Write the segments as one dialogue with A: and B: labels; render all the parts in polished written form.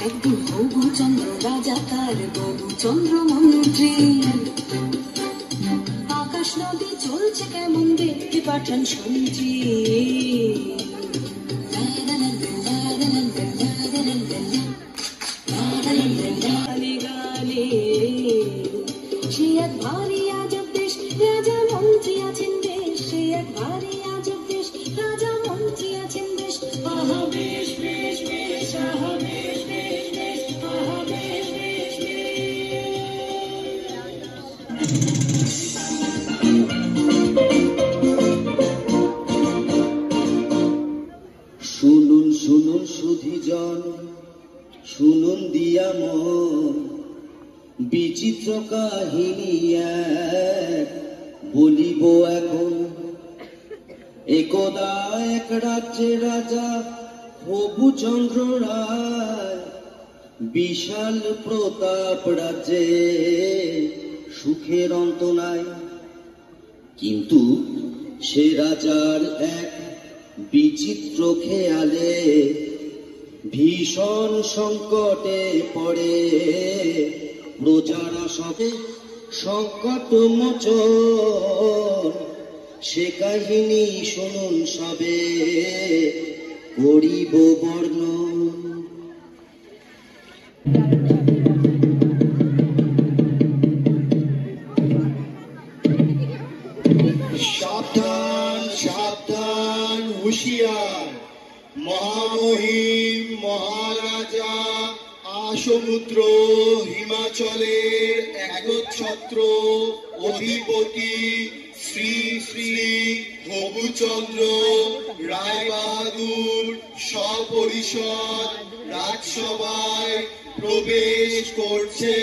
A: একদিন বহুচন্দ্র রাজা তার বহুচন্দ্র মন্ত্রী, আকাশ নদী চলছে কেমন দেখতে পাঠান শুনছি। সে এক ভারী আজব দেশ, রাজা মন্ত্রী আছেন বেশ, সে এক ভারী আজব দেশ, রাজা মন্ত্রী আছেন বেশ। আহা বেশ বেশ বেশ, আহা বেশ বেশ বেশ, আহা বেশ বেশ
B: শুনুন শুনুন সুধীজন, শুনুন দিয়া মন, বিচিত্র কাহিনী এক বলিব এখন। একদা এক রাজ্যে রাজা বহুচন্দ্র রায়, বিশাল প্রতাপ রাজ্যে সুখের অন্ত নাই। কিন্তু সে রাজার এক বিচিত্র খেয়ালে ভীষণ সংকটে পড়ে প্রজারা সবে সংকট মোচন। সে কাহিনী শুনুন সবে করিব বর্ণন।
C: সাবধান সাবধান হুঁশিয়ার, মহামহিম মহারাজা আসমুদ্র হিমাচলের একচ্ছত্র অধিপতি শ্রী শ্রী বহুচন্দ্র রায় বাহাদুর সপরিষদ রাজসভায় প্রবেশ করছে।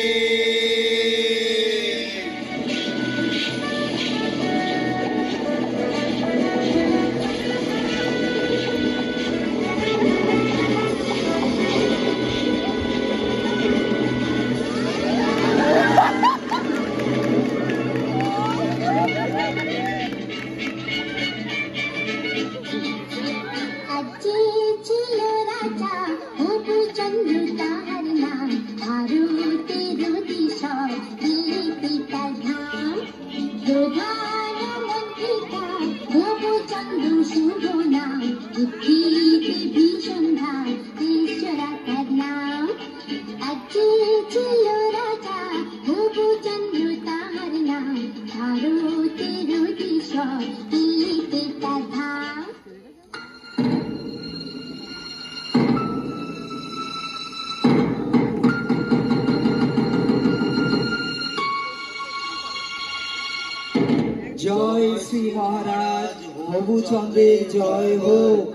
D: জয় শ্রী মহারাজ বহুচন্দ্রের জয় হোক,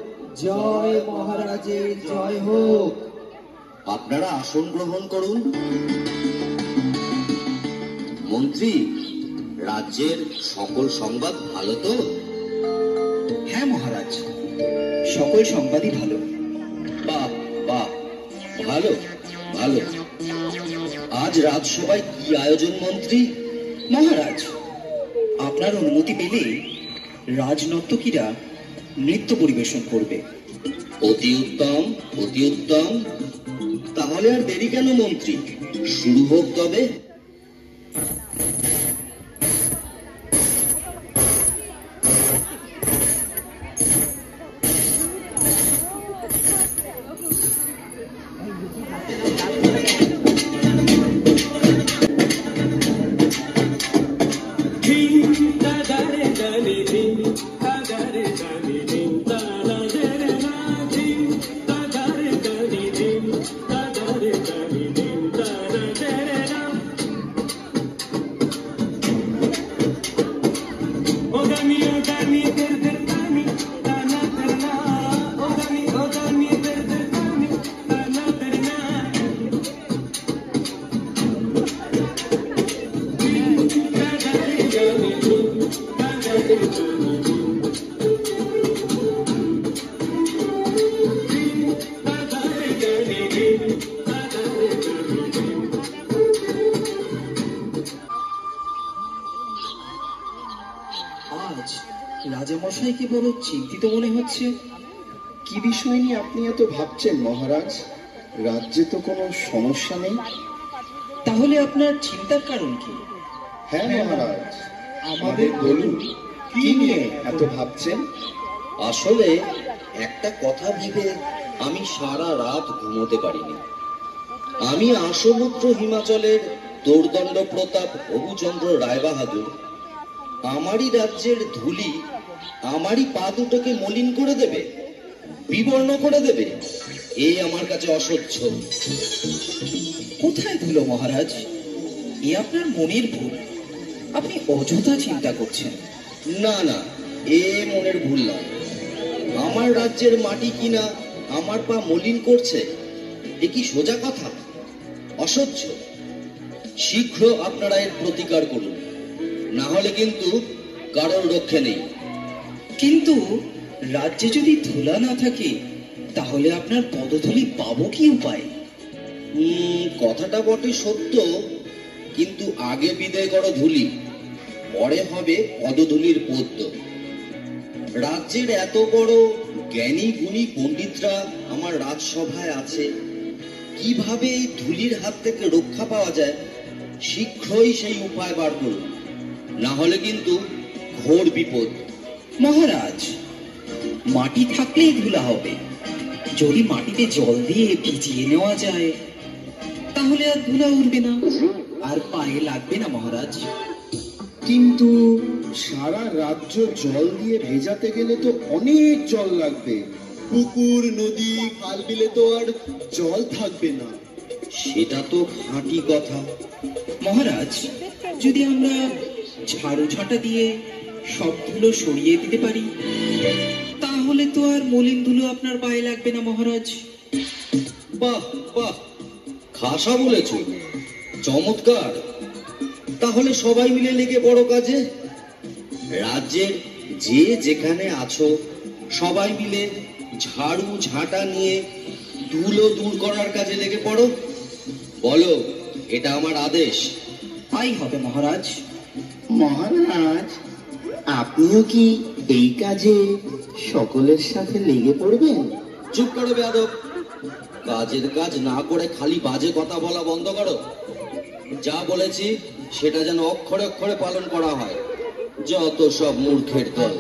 D: জয় মহারাজের জয় হোক।
B: আপনারা আসন গ্রহণ করুন। মন্ত্রী, রাজ্যের সকল সংবাদ ভালো তো?
D: হ্যাঁ মহারাজ, সকল সংবাদই ভালো।
B: বাহ বাহ, ভালো ভালো। আজ রাজসভায় কি আয়োজন মন্ত্রী?
D: মহারাজ, আপনার অনুমতি পেলে রাজনর্তকীরা নৃত্য পরিবেশন করবে।
B: অতি উত্তম অতি উত্তম। তাহলে আর দেরি কেন মন্ত্রী, শুরু হোক তবে।
D: আজ রাজামশাইকে বড় চিন্তিত মনে হচ্ছে।
C: কি বিষয় নিয়ে আপনি এত ভাবছেন মহারাজ? রাজ্যে তো কোনো সমস্যা নেই।
D: তাহলে আপনার চিন্তার কারণ কি?
C: হ্যাঁ মহারাজ, আমাদের বলুন, কি নিয়ে এত ভাবছেন?
B: আসলে একটা কথা ভেবে আমি সারা রাত ঘুমোতে পারিনি। আমি আসমুদ্র হিমাচলের দোর্দণ্ড প্রতাপ হবুচন্দ্র রায়বাহাদুর আমারই রাজ্যের ধুলি আমারই পা দুটোকে মলিন করে দেবে, বিবর্ণ করে দেবে, এই আমার কাছে অসহ্য।
D: কোথায় ধুলো মহারাজ? এ আপনার মনের ভুল। আপনি অযথা চিন্তা করছেন।
B: না না, এ মনের ভুল নয়। আমার রাজ্যের মাটি কিনা আমার পা মলিন করছে, এ কি সোজা কথা? অসহ্য। শীঘ্র আপনারা এর প্রতিকার করুন, না হলে কিন্তু কারোর রক্ষে নেই।
D: কিন্তু রাজ্যে যদি ধুলা না থাকে তাহলে আপনার পদধূলি পাবো কি উপায়?
B: কথাটা বটে সত্য, কিন্তু আগে বিদায় করো ধুলি, পরে হবে পদধূলির পদ্য। রাজ্যের এত বড় জ্ঞানী গুণী পণ্ডিতরা আমার রাজসভায় আছে, কিভাবে এই ধুলির হাত থেকে রক্ষা পাওয়া যায় শীঘ্রই সেই উপায় বার করুন, না হলে কিন্তু ঘোর বিপদ।
D: মহারাজ, মাটি থাকলেই ধুলা হবে। যদি মাটিতে জল দিয়ে ভিজিয়ে নেওয়া যায় তাহলে আর ধুলা উঠবে না, আর পায়ে লাগবে না মহারাজ।
C: কিন্তু সারা রাজ্য জল দিয়ে ভেজাতে গেলে তো অনেক জল লাগবে। পুকুর, নদী, খাল বিলে তো আর জল থাকবে না।
B: সেটা তো খাঁটি কথা।
D: মহারাজ, যদি আমরা ঝাড়ু ঝাঁটা দিয়ে সব ধুলো সরিয়ে দিতে পারি তাহলে তো আর মলিন ধুলো আপনার পায়ে লাগবে না মহারাজ।
B: বাহ বাহ, খাসা বলেছ, চমৎকার। তাহলে সবাই মিলে লেগে বড় কাজে। রাজ্যের যে যেখানে আছো সবাই মিলে ঝাড়ু ঝাঁটা নিয়ে ধুলো দূর করার কাজে লেগে পড়ো। বলো, এটা আমার আদেশ।
D: তাই হবে মহারাজ।
C: মহারাজ, আপনিও কি এই কাজে সকলের সাথে লেগে পড়বেন?
B: চুপ করো বেয়াদব। কাজের কাজ না করে খালি বাজে কথা বলা বন্ধ করো। যা বলেছি সেটা যেন অক্ষরে অক্ষরে পালন করা হয়। যত সব মূর্খের দল।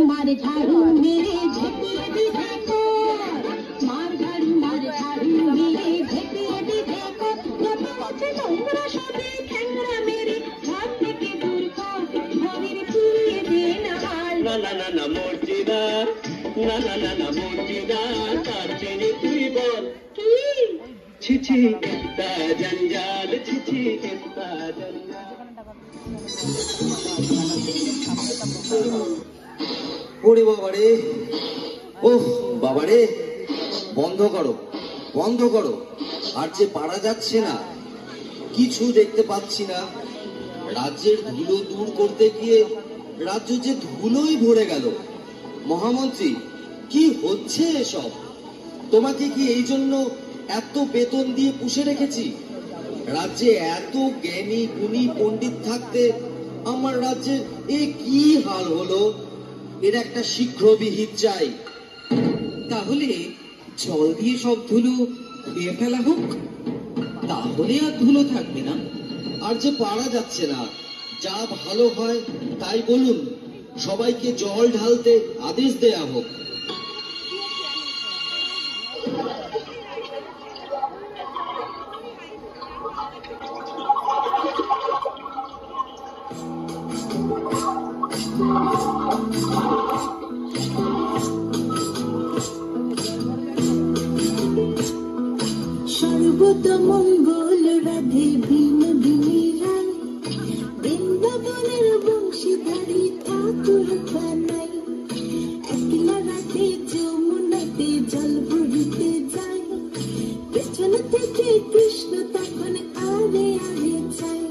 A: मार झाड़ू मेरे झेपी देखो, मार झाड़ू मेरे झेपी देखो, আছে তোমরা সবে ঠ্যাংরা মেরে ঘর থেকে দূর কর, ঘরের পুড়িয়ে দে না হাল।
E: না না না না মর্জিদার, না না না না মর্জিদার, তার চেয়ে তুই বল
A: কি
E: ছিছি একটা জঞ্জাল, ছিছি একটা জঞ্জাল।
B: ওরে বাবারে, ওহ বাবারে, বন্ধ করো বন্ধ করো। আর যে পারা যাচ্ছে না, কিছু দেখতে পাচ্ছি না। রাজ্যের ধুলো দূর করতে গিয়ে রাজ্য যে ধুলোই ভরে গেল। মহামন্ত্রী, কি হচ্ছে এসব? তোমাকে কি এই জন্য এত বেতন দিয়ে পুষে রেখেছি? রাজ্যে এত জ্ঞানী গুণী পণ্ডিত থাকতে আমার রাজ্যের এ কি হাল হলো? এর একটা শীঘ্র বিহিত চাই।
D: তাহলে জল দিয়ে সব ধুলো ধুয়ে ফেলা হোক, তাহলে আর ধুলো থাকবে না।
B: আর যে পারা যাচ্ছে না, যা ভালো হয় তাই বলুন। সবাইকে জল ঢালতে আদেশ দেয়া হোক।
A: নিত্য মঙ্গল রাধে বিনোদিনী রায়, বৃন্দাবনের বংশীধারী ঠাকুর কানাই, একলা রাধে যমুনাতে জল ভরিতে যায়, পেছন থেকে কৃষ্ণ তখন আরে আরে চায়,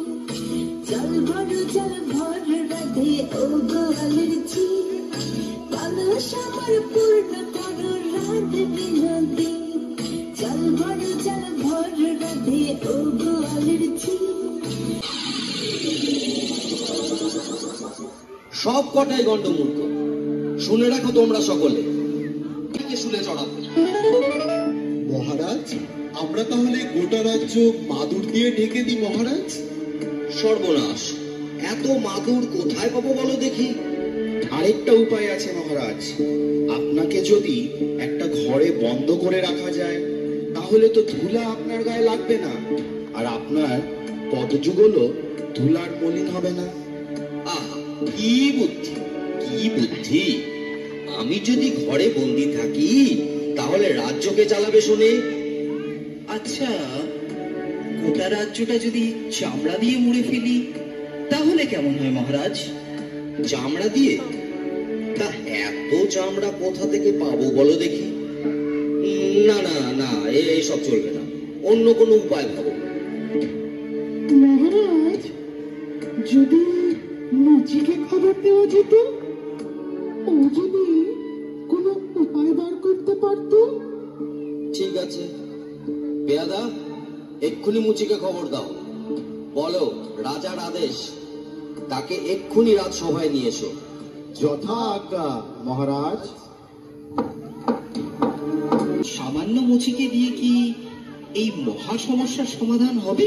A: জল ভর রাধে ও গোয়ালের ঝি, কলস আমার পূর্ণ করো রাধে বিনোদী, জল ভর রাধে ও গোয়ালের ঝি।
B: সব কটাই গন্ডমূর্খ। শুনে রাখো তোমরা সকলে, শুনে চড়াবো।
C: মহারাজ, আমরা তাহলে গোটা রাজ্য মাদুর দিয়ে ঢেকে দিই মহারাজ।
B: সর্বনাশ, এত মাদুর কোথায় পাবো বলো দেখি?
C: আরেকটা উপায় আছে মহারাজ। আপনাকে যদি একটা ঘরে বন্ধ করে রাখা যায়, তাহলে তো ধুলা আপনার গায়ে লাগবে না, আর আপনার পদযুগলও ধুলার মলিন হবে না।
B: আহা, কি বুদ্ধি, কি বুদ্ধি! আমি যদি ঘরে বন্দি থাকি তাহলে রাজ্যকে চালাবে শুনে।
D: আচ্ছা, গোটা রাজ্যটা যদি চামড়া দিয়ে মুড়ে ফেলি তাহলে কেমন হয় মহারাজ?
B: চামড়া দিয়ে? তা এত চামড়া কোথা থেকে পাবো বলো দেখি? না না না, এইসব চলবে না, অন্য কোনো উপায় ভাবো।
F: মহারাজ, যদি মুচিকে খবর দেওয়া যেত, ও যদি কোনো উপায় বার করতে পারতো।
B: ঠিক আছে, পেয়াদা, এক্ষুনি মুচিকে খবর দাও, বলো রাজার আদেশ, তাকে এক্ষুনি রাজসভায় নিয়ে এসো।
C: যথা আজ্ঞা মহারাজ।
D: সামান্য মুচিকে দিয়ে কি এই মহা সমস্যার সমাধান হবে?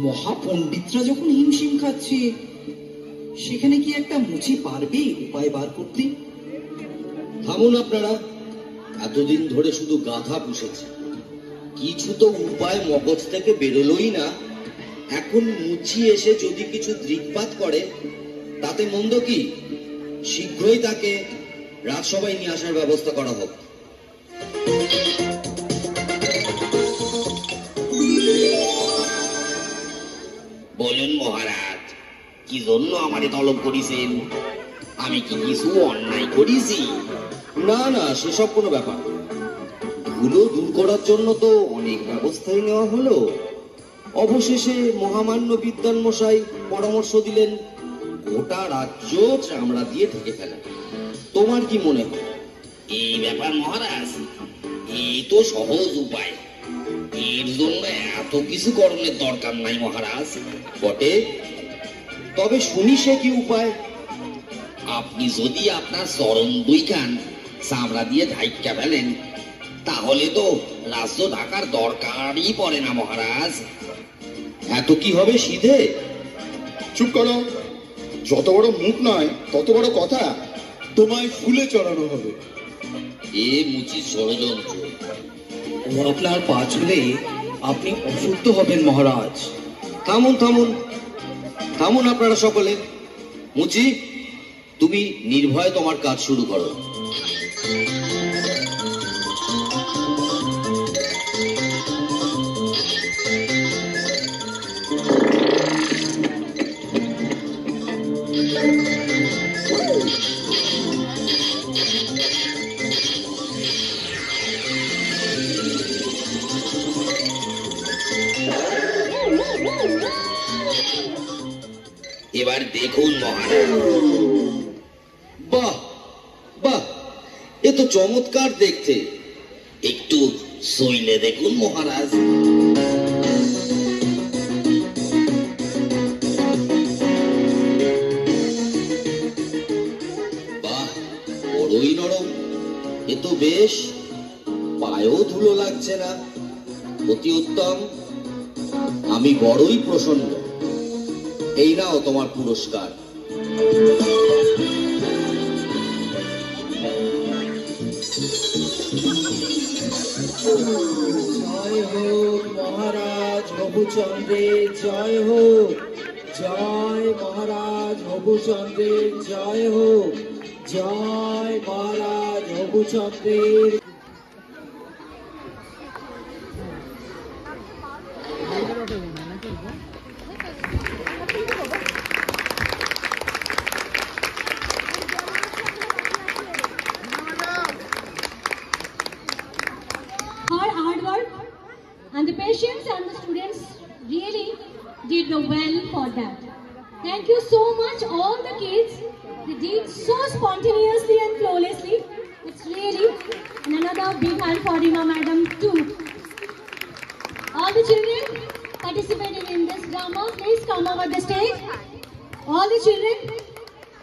D: মহাপণ্ডিতরা যখন হিমশিম খাচ্ছে, সেখানে কি একটা মুচি পারবে উপায় বার করতে?
B: থামুন আপনারা, এতদিন ধরে শুধু গাধা পুষেছে, কিছু তো উপায় মগজ থেকে বেরোলোই না। এখন মুচি এসে যদি কিছু দৃকপাত করে তাতে মন্দ কি? শীঘ্রই তাকে রাজসভায় নিয়ে আসার ব্যবস্থা করা হোক।
G: বলুন মহারাজ, কি জন্য আমারে তলব করিছেন? আমি কি কিছু অন্যায় করেছি?
B: না না, সেসব কোনো ব্যাপার না। ধুলো দূর করার জন্য তো অনেক ব্যবস্থাই নেওয়া হলো, অবশেষে মহামান্য বিদ্বান মশাই পরামর্শ দিলেন গোটা রাজ্য চামড়া দিয়ে ঢেকে ফেলা। তোমার কি মনে হয়?
G: এই ব্যাপার মহারাজ, এই তো সহজ উপায়, এর জন্য এত কিছু করণের দরকার নাই মহারাজ।
B: বটে, তবে শুনি সে কি উপায়?
G: আপনি যদি আপনার চরণ দুইখান চামড়া দিয়ে ঢাইকা ফেলেন, তাহলে তো রাজ্য ঢাকার দরকারই পড়ে না মহারাজ।
B: এত কি হবে সিধে?
C: চুপ করো, যত বড় মুখ নয় তত বড় কথা। তোমায় ফুলে চড়ানো হবে।
B: এ মুচি ষড়যন্ত্র।
D: আপনার পা ছুলে আপনি অশুদ্ধ হবেন মহারাজ।
B: থামুন থামুন থামুন আপনারা সকলে। মুচি, তুমি নির্ভয়ে তোমার কাজ শুরু করো।
G: এবার দেখুন মহারাজ।
B: বাহ বাহ, এ তো চমৎকার দেখতে।
G: একটু সইলে দেখুন মহারাজ।
B: বাহ, বড়ই নরম। এ তো বেশ, পায়েও ধুলো লাগছে না। অতি উত্তম, আমি বড়ই প্রসন্ন। এই নাও তোমার পুরস্কার।
H: জয় হোক মহারাজ হবুচন্দ্রের জয় হোক, জয় মহারাজ হবুচন্দ্রের জয় হোক, জয় মহারাজ হবুচন্দ্রের।
A: Thank you so much, all the kids. They did so spontaneously and flawlessly. It's really, and another big hand for Rima Madam too. All the children participating in this drama, please come over the stage. All the children,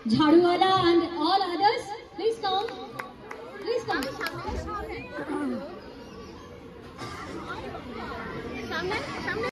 A: Jhaduwala and all others, please come. Please come.